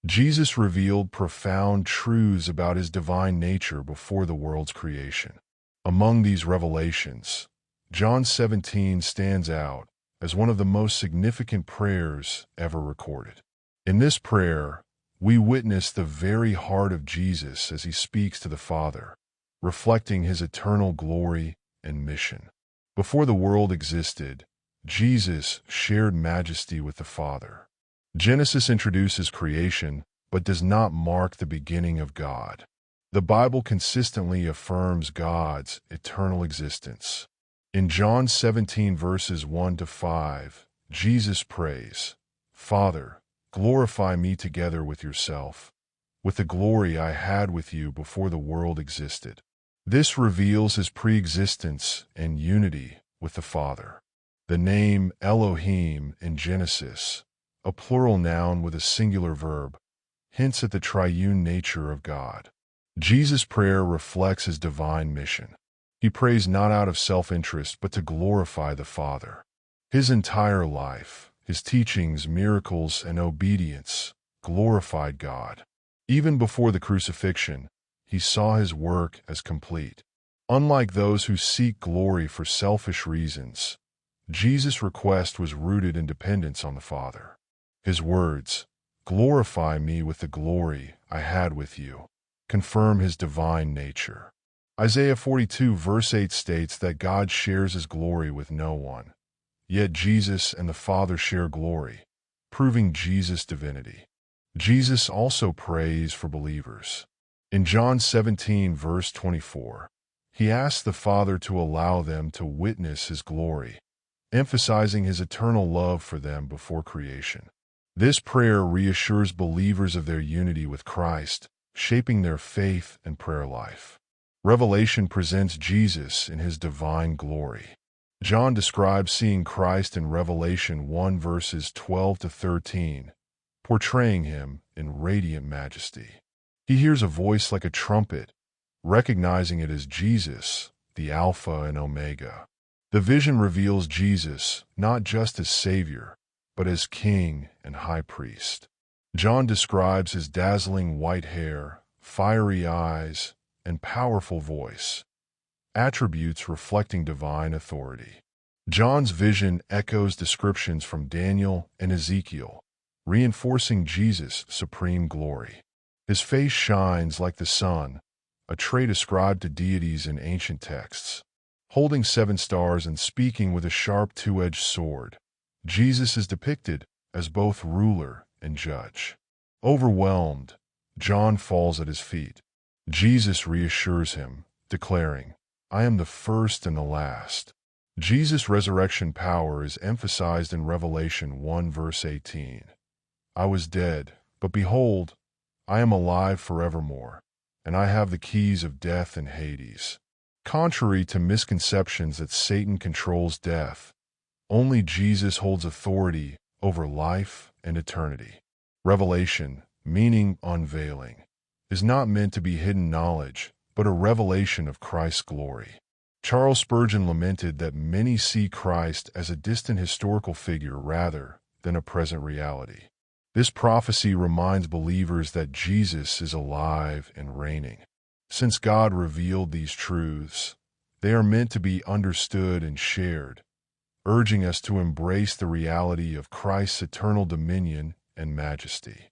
Jesus revealed profound truths about his divine nature before the world's creation. Among these revelations, John 17 stands out as one of the most significant prayers ever recorded. In this prayer, we witness the very heart of Jesus as he speaks to the Father, reflecting his eternal glory and mission. Before the world existed, Jesus shared majesty with the Father. Genesis introduces creation, but does not mark the beginning of God. The Bible consistently affirms God's eternal existence. In John 17 verses 1 to 5, Jesus prays, "Father, glorify me together with yourself, with the glory I had with you before the world existed." This reveals his pre-existence and unity with the Father. The name Elohim in Genesis, a plural noun with a singular verb, hints at the triune nature of God. Jesus' prayer reflects his divine mission. He prays not out of self-interest but to glorify the Father. His entire life, his teachings, miracles, and obedience glorified God. Even before the crucifixion, he saw his work as complete. Unlike those who seek glory for selfish reasons, Jesus' request was rooted in dependence on the Father. His words, "Glorify me with the glory I had with you," confirm his divine nature. Isaiah 42 verse 8 states that God shares his glory with no one. Yet Jesus and the Father share glory, proving Jesus' divinity. Jesus also prays for believers. In John 17 verse 24, he asks the Father to allow them to witness his glory, emphasizing his eternal love for them before creation. This prayer reassures believers of their unity with Christ, shaping their faith and prayer life. Revelation presents Jesus in his divine glory. John describes seeing Christ in Revelation 1 verses 12 to 13, portraying him in radiant majesty. He hears a voice like a trumpet, recognizing it as Jesus, the Alpha and Omega. The vision reveals Jesus not just as Savior, but as King and High Priest. John describes his dazzling white hair, fiery eyes, and powerful voice, attributes reflecting divine authority. John's vision echoes descriptions from Daniel and Ezekiel, reinforcing Jesus' supreme glory. His face shines like the sun, a trait ascribed to deities in ancient texts. Holding 7 stars and speaking with a sharp two-edged sword, Jesus is depicted as both ruler and judge. Overwhelmed, John falls at his feet. Jesus reassures him, declaring, "I am the first and the last." Jesus' resurrection power is emphasized in Revelation 1 verse 18. "I was dead, but behold, I am alive forevermore, and I have the keys of death and Hades." Contrary to misconceptions that Satan controls death, only Jesus holds authority over life and eternity. Revelation, meaning unveiling, is not meant to be hidden knowledge, but a revelation of Christ's glory. Charles Spurgeon lamented that many see Christ as a distant historical figure rather than a present reality. This prophecy reminds believers that Jesus is alive and reigning. Since God revealed these truths, they are meant to be understood and shared, urging us to embrace the reality of Christ's eternal dominion and majesty.